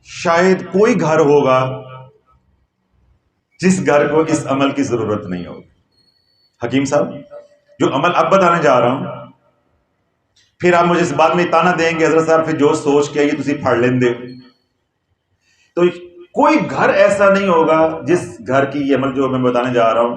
شاید کوئی گھر ہوگا جس گھر کو اس عمل کی ضرورت نہیں ہوگی. حکیم صاحب جو عمل اب بتانے جا رہا ہوں، پھر آپ مجھے اس بات میں تانا دیں گے حضرت صاحب پھر جو سوچ کے یہ تسی پڑھ لیں دے. تو کوئی گھر ایسا نہیں ہوگا جس گھر کی یہ عمل جو میں بتانے جا رہا ہوں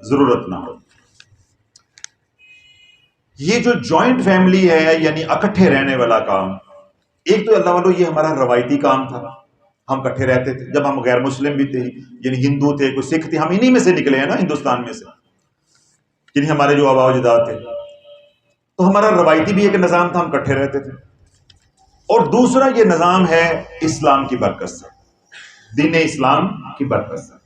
ضرورت نہ ہو. یہ جو جوائنٹ فیملی ہے یعنی اکٹھے رہنے والا کام، ایک تو اللہ والو یہ ہمارا روایتی کام تھا، ہم اکٹھے رہتے تھے. جب ہم غیر مسلم بھی تھے یعنی ہندو تھے کوئی سکھ تھے، ہم انہی میں سے نکلے ہیں نا ہندوستان میں سے، یعنی ہمارے جو آباء و اجداد تھے. تو ہمارا روایتی بھی ایک نظام تھا، ہم اکٹھے رہتے تھے. اور دوسرا یہ نظام ہے اسلام کی برکت سے، دین اسلام کی برکت سے.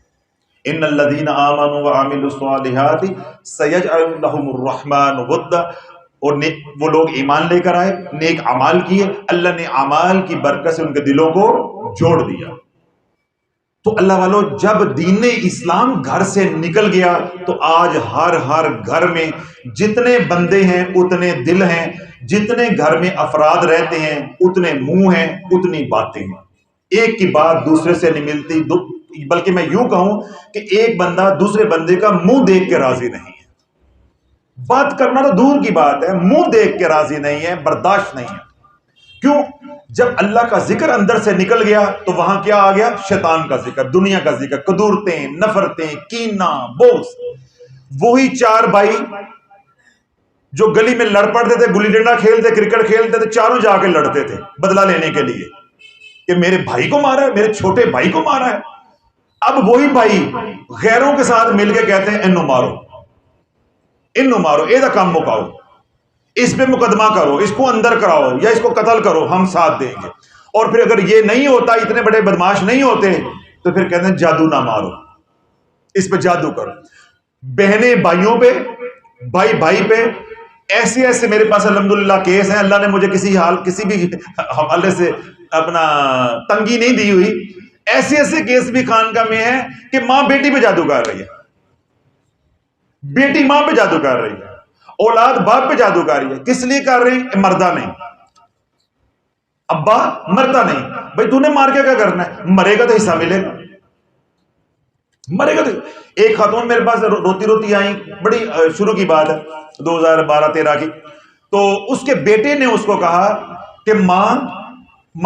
ان الذین آمنوا وعملوا الصالحات سیجعل لهم الرحمن ودا. اور وہ لوگ ایمان لے کر آئے، نیک اعمال کیے، اللہ نے اعمال کی برکت سے ان کے دلوں کو جوڑ دیا. تو اللہ والو جب دین اسلام گھر سے نکل گیا تو آج ہر گھر میں جتنے بندے ہیں اتنے دل ہیں، جتنے گھر میں افراد رہتے ہیں اتنے منہ ہیں، اتنی باتیں ہیں. ایک کی بات دوسرے سے نہیں ملتی، بلکہ میں یوں کہوں کہ ایک بندہ دوسرے بندے کا منہ دیکھ کے راضی نہیں ہے. بات کرنا تو دور کی بات ہے، منہ دیکھ کے راضی نہیں ہے، برداشت نہیں ہے. کیوں؟ جب اللہ کا ذکر اندر سے نکل گیا تو وہاں کیا آ گیا؟ شیطان کا ذکر، دنیا کا ذکر، قدورتیں، نفرتیں، کینہ، بغض. وہی چار بھائی جو گلی میں لڑ پڑتے تھے، گلی ڈنڈا کھیلتے، کرکٹ کھیلتے تھے، چاروں جا کے لڑتے تھے بدلہ لینے کے لیے کہ میرے بھائی کو مارا ہے، میرے چھوٹے بھائی کو مارا ہے. اب وہی بھائی غیروں کے ساتھ مل کے کہتے ہیں انو مارو، انو مارو، اے دا کام مکاؤ، اس پہ مقدمہ کرو، اس کو اندر کراؤ یا اس کو قتل کرو، ہم ساتھ دیں گے. اور پھر اگر یہ نہیں ہوتا، اتنے بڑے بدماش نہیں ہوتے، تو پھر کہتے ہیں جادو نہ مارو، اس پہ جادو کرو. بہنیں بھائیوں پہ، بھائی بھائی پہ. ایسے ایسے میرے پاس الحمدللہ کیس ہیں. اللہ نے مجھے کسی بھی حوالے سے اپنا تنگی نہیں دی ہوئی. ایسے ایسے کیس بھی خانقاہ میں ہیں کہ ماں بیٹی پہ جادو کر رہی ہے، بیٹی ماں پہ جادو کر رہی ہے، اولاد باپ پہ جادو کر رہی ہے. کس لیے کر رہے ہیں؟ مردہ نہیں، ابا مرتا نہیں. بھائی تو نے مار کے کیا کرنا ہے؟ مرے گا تو حصہ ملے گا، مرے گا تو. ایک خاتون میرے پاس روتی روتی آئی، بڑی شروع کی بات ہے 2012-13 کی. تو اس کے بیٹے نے اس کو کہا کہ ماں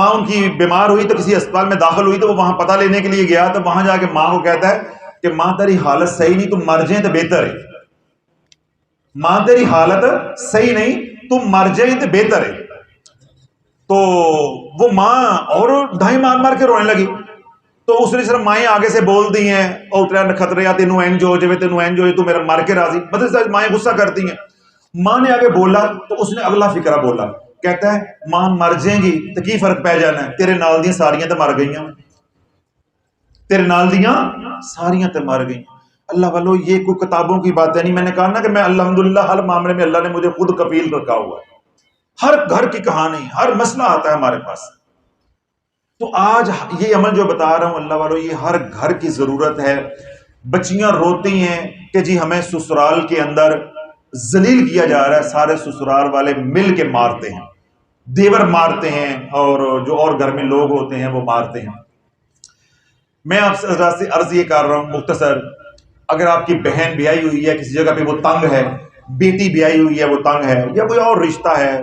ان کی بیمار ہوئی تو کسی اسپتال میں داخل ہوئی، تو وہ وہاں پتہ لینے کے لیے گیا. تو وہاں جا کے ماں کو کہتا ہے کہ ماں تیری حالت صحیح نہیں، تم مر جائیں تو بہتر ہے. ماں تیری حالت صحیح نہیں، تم مر جائیں تو بہتر ہے. تو وہ ماں اور دھائی مار مار کے رونے لگی. تو اس نے صرف مائیں آگے سے بول دی ہیں او تیرا خطرے یا تینوں اینج ہو جائے، تینوں اینج ہو جائے، تو میرا مر کے راضی. مطلب مائیں غصہ کرتی ہیں. ماں نے آگے بولا تو اس نے اگلا فکرہ بولا، کہتا ہے ماں مر جائیں گی تو کی فرق پہ جانا ہے، تیرے نال دیاں ساریاں تو مر گئیاں، تیرے نال دیاں ساریاں تو مر گئیں. اللہ والو یہ کوئی کتابوں کی بات ہے نہیں. میں نے کہا نا کہ میں الحمدللہ ہر معاملے میں اللہ نے مجھے خود کفیل رکھا ہوا ہے. ہر گھر کی کہانی، ہر مسئلہ آتا ہے ہمارے پاس. تو آج یہ عمل جو بتا رہا ہوں اللہ والو، یہ ہر گھر کی ضرورت ہے. بچیاں روتی ہیں کہ جی ہمیں سسرال کے اندر ذلیل کیا جا رہا ہے، سارے سسرال والے مل کے مارتے ہیں، دیور مارتے ہیں، اور جو اور گھر میں لوگ ہوتے ہیں وہ مارتے ہیں. میں آپ سے عرض یہ کر رہا ہوں مختصر، اگر آپ کی بہن بیائی ہوئی ہے کسی جگہ پہ وہ تنگ ہے، بیٹی بیائی ہوئی ہے وہ تنگ ہے، یا کوئی اور رشتہ ہے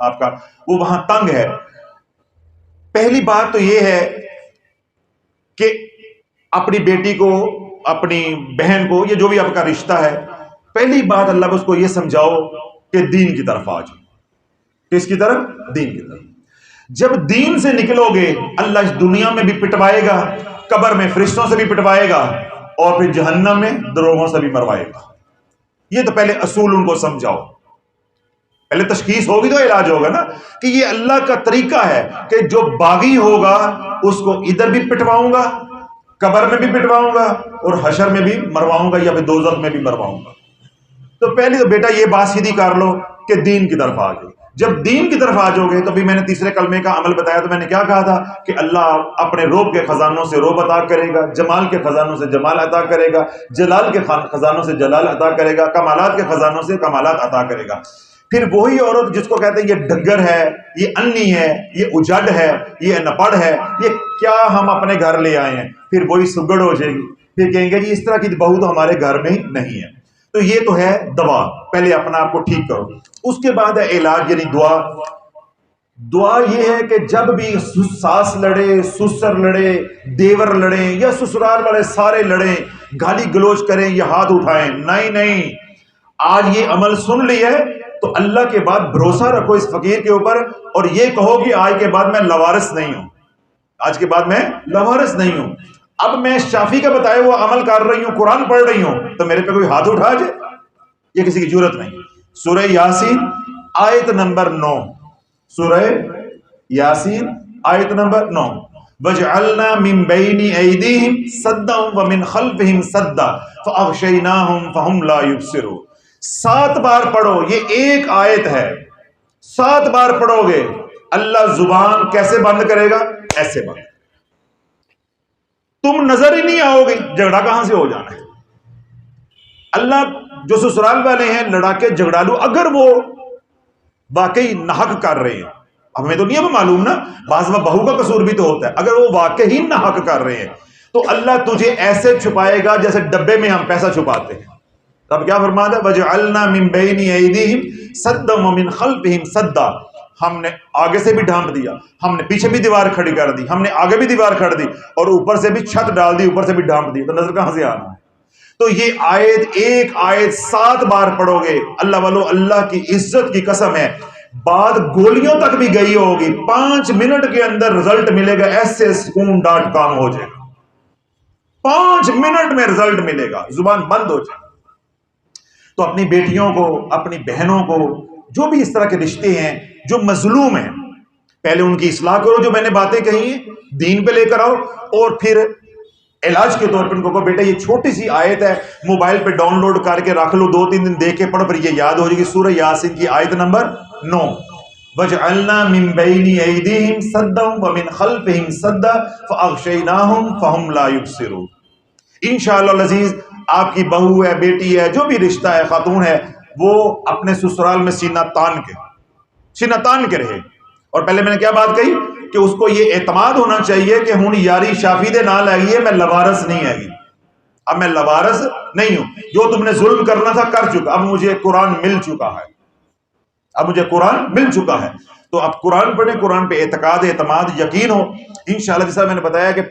آپ کا وہ وہاں تنگ ہے، پہلی بات تو یہ ہے کہ اپنی بیٹی کو، اپنی بہن کو، یہ جو بھی آپ کا رشتہ ہے، پہلی بات اللہ اس کو یہ سمجھاؤ کہ دین کی طرف آ جاؤ. کس کی طرف؟ دین کی طرف. جب دین سے نکلو گے اللہ اس دنیا میں بھی پٹوائے گا، قبر میں فرشتوں سے بھی پٹوائے گا، اور پھر جہنم میں دروغوں سے بھی مروائے گا. یہ تو پہلے اصول ان کو سمجھاؤ. پہلے تشخیص ہوگی تو علاج ہوگا نا، کہ یہ اللہ کا طریقہ ہے کہ جو باغی ہوگا اس کو ادھر بھی پٹواؤں گا، قبر میں بھی پٹواؤں گا، اور حشر میں بھی مرواؤں گا، یا پھر دوزخ میں بھی مرواؤں گا. تو پہلے تو بیٹا یہ بات سیدھی کر لو کہ دین کی طرف آ جاؤ. جب دین کی طرف آ جاؤ گے تو بھی میں نے تیسرے کلمے کا عمل بتایا. تو میں نے کیا کہا تھا کہ اللہ اپنے روب کے خزانوں سے روب عطا کرے گا، جمال کے خزانوں سے جمال عطا کرے گا، جلال کے خزانوں سے جلال عطا کرے گا، کمالات کے خزانوں سے کمالات عطا کرے گا. پھر وہی عورت جس کو کہتے ہیں یہ ڈگر ہے، یہ انی ہے، یہ اجڑ ہے، یہ انپڑھ ہے، یہ کیا ہم اپنے گھر لے آئے ہیں، پھر وہی سگڑ ہو جائے گی، پھر کہیں گے جی اس طرح کی بہو تو ہمارے گھر میں نہیں ہے۔ تو یہ تو ہے دوا، پہلے اپنا آپ کو ٹھیک کرو۔ اس کے بعد ہے علاج، یعنی دعا۔ دعا یہ ہے کہ جب بھی ساس لڑے، سسر لڑے، دیور لڑیں یا سسرال والے سارے لڑیں، گالی گلوچ کریں یا ہاتھ اٹھائیں، نہیں، آج یہ عمل سن لی ہے تو اللہ کے بعد بھروسہ رکھو اس فقیر کے اوپر، اور یہ کہو کہ آج کے بعد میں لوارث نہیں ہوں، آج کے بعد میں لوارث نہیں ہوں، اب میں شافی کا بتایا وہ عمل کر رہی ہوں، قرآن پڑھ رہی ہوں، تو میرے پہ کوئی ہاتھ اٹھا جائے، یہ کسی کی جرت نہیں۔ سورہ یاسین آیت نمبر 9، سورہ یاسین آیت نمبر 9، وَجْعَلْنَا مِن بَيْنِ أَيْدِيهِمْ سَدًّا وَمِنْ خَلْفِهِمْ سَدًّا فَأَغْشَيْنَاهُمْ فَهُمْ لَا يُبْصِرُونَ۔ 7 بار پڑھو، یہ ایک آیت ہے، 7 بار پڑھو گے اللہ زبان کیسے بند کرے گا؟ ایسے بند، تم نظر ہی نہیں آؤ گے، جھگڑا کہاں سے ہو جانا ہے۔ اللہ جو سسرال والے ہیں لڑاکے جھگڑالو، اگر وہ واقعی ناحق کر رہے ہیں، ہمیں تو نہیں معلوم نا، بعض بہو کا قصور بھی تو ہوتا ہے، اگر وہ واقعی ناحق کر رہے ہیں تو اللہ تجھے ایسے چھپائے گا جیسے ڈبے میں ہم پیسہ چھپاتے ہیں۔ اب کیا فرماتا ہے؟ وَجْعَلْنَا مِن بَيْنِ أَيْدِيهِمْ سَدًّا وَمِنْ خَلْفِهِمْ سَدًّا، ہم نے آگے سے بھی ڈھانپ دیا، ہم نے پیچھے بھی دیوار کھڑی کر دی، ہم نے آگے بھی دیوار کھڑ دی، اور اوپر سے بھی چھت ڈال دی، اوپر سے بھی ڈھانپ دی، تو نظر کہاں سے آنا ہے؟ تو یہ آیت، ایک آیت 7 بار پڑھو گے، اللہ والو اللہ کی عزت کی قسم ہے، بات گولیوں تک بھی گئی ہوگی، 5 منٹ کے اندر رزلٹ ملے گا، ایسے سکون ڈاٹ کام ہو جائے گا، 5 منٹ میں رزلٹ ملے گا، زبان بند ہو جائے گا۔ تو اپنی بیٹیوں کو، اپنی بہنوں کو، جو بھی اس طرح کے رشتے ہیں جو مظلوم ہیں، پہلے ان کی اصلاح کرو، جو میں نے باتیں کہی ہیں دین پہ لے کر آؤ، اور پھر علاج کے طور پر ان کو بیٹا یہ چھوٹی سی آیت ہے، موبائل پہ ڈاؤن لوڈ کر کے رکھ لو، 2-3 دن دیکھ کے پڑھو، پھر یہ یاد ہو جائے گی۔ سورہ یاسین کی آیت نمبر 9، وَجْعَلْنَا مِن بَيْنِ أَيْدِيهِمْ سَدًّا وَمِنْ خَلْفِهِمْ سَدًّا فَأَغْشَيْنَاهُمْ فَهُمْ لَا يُبْصِرُونَ۔ انشاءاللہ العزیز آپ کی بہو ہے، بیٹی ہے، جو بھی رشتہ ہے، خاتون ہے، وہ اپنے سسرال میں سینہ تان کے رہے۔ اور پہلے میں نے کیا بات کہی کہ اس کو یہ اعتماد ہونا چاہیے کہ ہوں یاری شافی دے نال ہے گی، میں لوارث نہیں ہے گی، اب میں لوارث نہیں ہوں، جو تم نے ظلم کرنا تھا کر چکا، اب مجھے قرآن مل چکا ہے، اب مجھے قرآن مل چکا ہے۔ تو اب قرآن پڑھیں، قرآن پہ اعتقاد، اعتماد، یقین ہو انشاءاللہ۔ جیسا میں نے بتایا کہ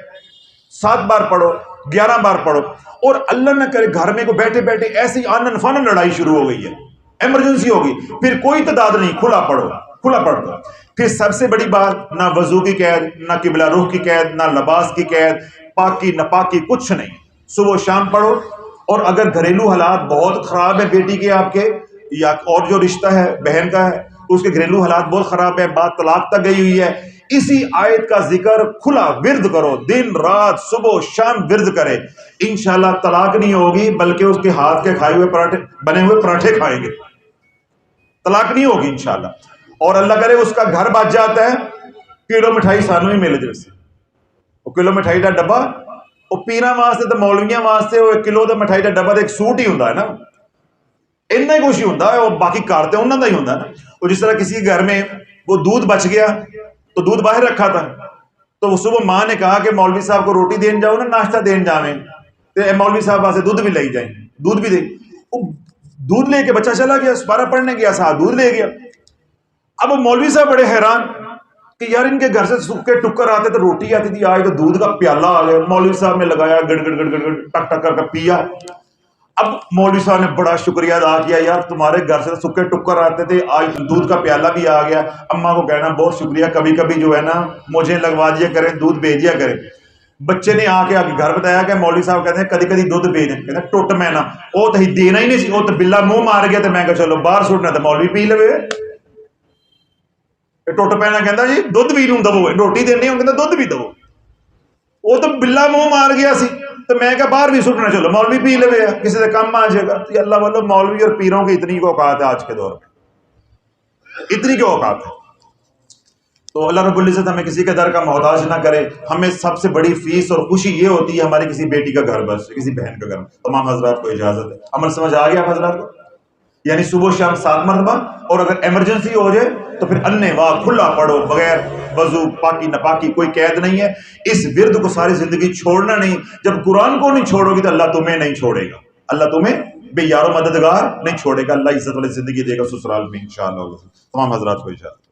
7 بار پڑھو، 11 بار پڑھو، اور اللہ نہ کرے گھر میں کو بیٹھے بیٹھے ایسی آنن فانن لڑائی شروع ہو گئی ہے، ایمرجنسی ہوگی، پھر کوئی تعداد نہیں، کھلا پڑھو، کھلا پڑھ دو۔ پھر سب سے بڑی بات، نہ وضو کی قید، نہ قبلہ رخ کی قید، نہ لباس کی قید، پاکی نپاکی کچھ نہیں، صبح و شام پڑھو۔ اور اگر گھریلو حالات بہت خراب ہے بیٹی کے، آپ کے، یا اور جو رشتہ ہے بہن کا ہے اس کے گھریلو حالات بہت خراب ہے، بات طلاق تک گئی ہوئی ہے، اسی آیت کا ذکر کھلا ورد کرو، دن رات صبح و شام ورد کرے، انشاءاللہ طلاق نہیں ہوگی، بلکہ اس کے ہاتھ کے کھائے ہوئے پراٹھے، بنے ہوئے پراٹھے کھائیں گے، طلاق نہیں ہوگی انشاءاللہ۔ اور اللہ کرے اس کا گھر بچ جاتا ہے، کلو مٹھائی سانو ہی مل جائے، وہ کلو مٹھائی کا ڈبا، وہ پیرا واسطے تو مولویاں واسطے وہ 1 کلو دا مٹھائی کا ڈبا تو ایک سوٹ ہی ہوتا ہے نا، اتنا ہی کچھ ہی ہوتا ہے، وہ باقی کارتے انہوں کا ہی ہوتا ہے نا۔ اور جس طرح کسی گھر میں وہ دودھ بچ گیا تو دودھ باہر رکھا تھا، تو وہ صبح ماں نے کہا کہ مولوی صاحب کو روٹی دین جاؤ نا، ناشتہ دین جاویں، تو مولوی صاحب واسطے دودھ بھی لے جائیں، دودھ بھی دے، وہ دودھ لے کے بچہ چلا گیا، سپارہ پڑھنے گیا، ساتھ دودھ لے گیا۔ اب مولوی صاحب بڑے حیران کہ یار ان کے گھر سے سکے ٹکر آتے تو روٹی آتی تھی، آج تو دودھ کا پیالہ آ گیا۔ مولوی صاحب نے لگایا، گڑ گڑ گڑ گڑ ٹک ٹک کر کے پیا۔ اب مولوی صاحب نے بڑا شکریہ ادا کیا، یار تمہارے گھر سے سکے ٹکر آتے تھے، آج دودھ کا پیالہ بھی آ گیا۔ اماں کو کہنا بہت شکریہ، کبھی کبھی جو ہے نا مجھے لگوا دیا کریں، دودھ بھیج دیا کریں۔ بچے نے آ کے گھر بتایا کہ مولوی صاحب کہتے ہیں کدی کدی دودھ بھیج دیں، کہتے ہیں ٹوٹ میں نا وہ تو دینا ہی نہیں سی، وہ تو بلا منہ مار گیا، تو میں کہا چلو باہر سٹنا تو مولوی پی لوے۔ ٹوٹ پینا کہتا جی دودھ بھی نوں دو، روٹی دینی ہوں کہتا دودھ بھی دو، وہ تو بلا منہ مار گیا سی، تو میں کہا باہر بھی سٹنا، چلو مولوی پی لوے، کسی سے کم آ جائے گا۔ تو اللہ والو مولوی اور پیروں کی اتنی کو اوقات ہے آج کے دور میں، اتنی کی اوقات ہے۔ تو اللہ رب العزت ہمیں کسی کے در کا محتاج نہ کرے۔ ہمیں سب سے بڑی فیس اور خوشی یہ ہوتی ہے ہماری کسی بیٹی کا گھر بس، کسی بہن کا گھر۔ تمام حضرات کو اجازت ہے، عمل سمجھ آ گیا آپ حضرات کو؟ یعنی صبح شام 7 مرتبہ، اور اگر ایمرجنسی ہو جائے تو پھر انے واہ کھلا پڑھو، بغیر وضو، پاکی نپاکی، کوئی قید نہیں ہے۔ اس ورد کو ساری زندگی چھوڑنا نہیں۔ جب قرآن کو نہیں چھوڑو گی تو اللہ تمہیں نہیں چھوڑے گا، اللہ تمہیں بے یار و مددگار نہیں چھوڑے گا۔ اللہ عزت والی زندگی دے گا سسرال میں انشاءاللہ۔ تمام حضرات کو انشاءاللہ